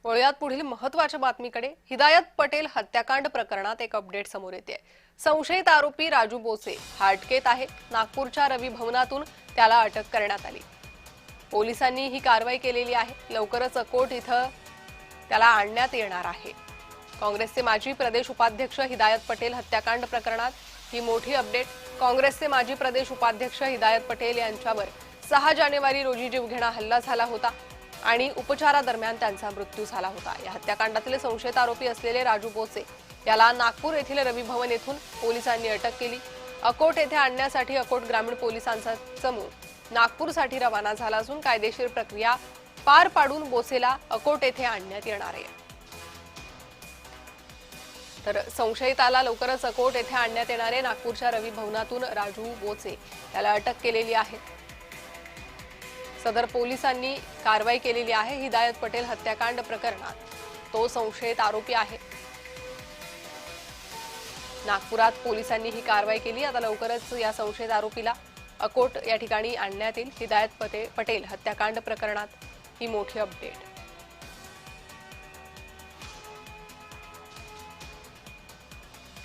वळूयात पुढील महत्त्वाच्या बातमीकडे। हिदायत पटेल हत्याकांड प्रकरणात एक अपडेट समोर येते। संशयित आरोपी राजू बोसे हा अटकेत आहे। नागपूरच्या रवी भवनातून त्याला अटक करण्यात आली। पोलिसांनी ही कारवाई केलेली आहे। लवकरच अकोट इथं त्याला आणण्यात येणार आहे। काँग्रेसचे माजी प्रदेश उपाध्यक्ष हिदायत पटेल हत्याकांड प्रकरणात ही मोठी अपडेट। काँग्रेसचे माजी प्रदेश उपाध्यक्ष हिदायत पटेल यांच्यावर 6 जानेवारी रोजी जीवघेणा हल्ला झाला होता आणि उपचारादरम्यान त्यांचा मृत्यू झाला होता। या हत्याकांडातील संशयित आरोपी असलेले राजू बोसे याला नागपूर येथील रवी भवन येथून पोलिसांनी अटक केली। अकोट येथे आणण्यासाठी अकोट ग्रामीण पोलिसांचा चमू नागपूरसाठी रवाना झाला असून कायदेशीर प्रक्रिया पार पाडून बोसेला अकोट येथे आणण्यात येणार आहे। तर संशयिताला लवकरच अकोट येथे आणण्यात येणार आहे। नागपूरच्या रवी भवनातून राजू बोसे याला अटक केलेली आहे। सदर पोलिसांनी कारवाई केलेली आहे। हिदायत पटेल हत्याकांड प्रकरणात तो संशयित आरोपी आहे। नागपुरात पोलिसांनी ही कारवाई केली। आता लवकरच या संशयित आरोपीला अकोट या ठिकाणी आणण्यात येईल। हिदायत पटेल हत्याकांड प्रकरणात ही मोठी अपडेट।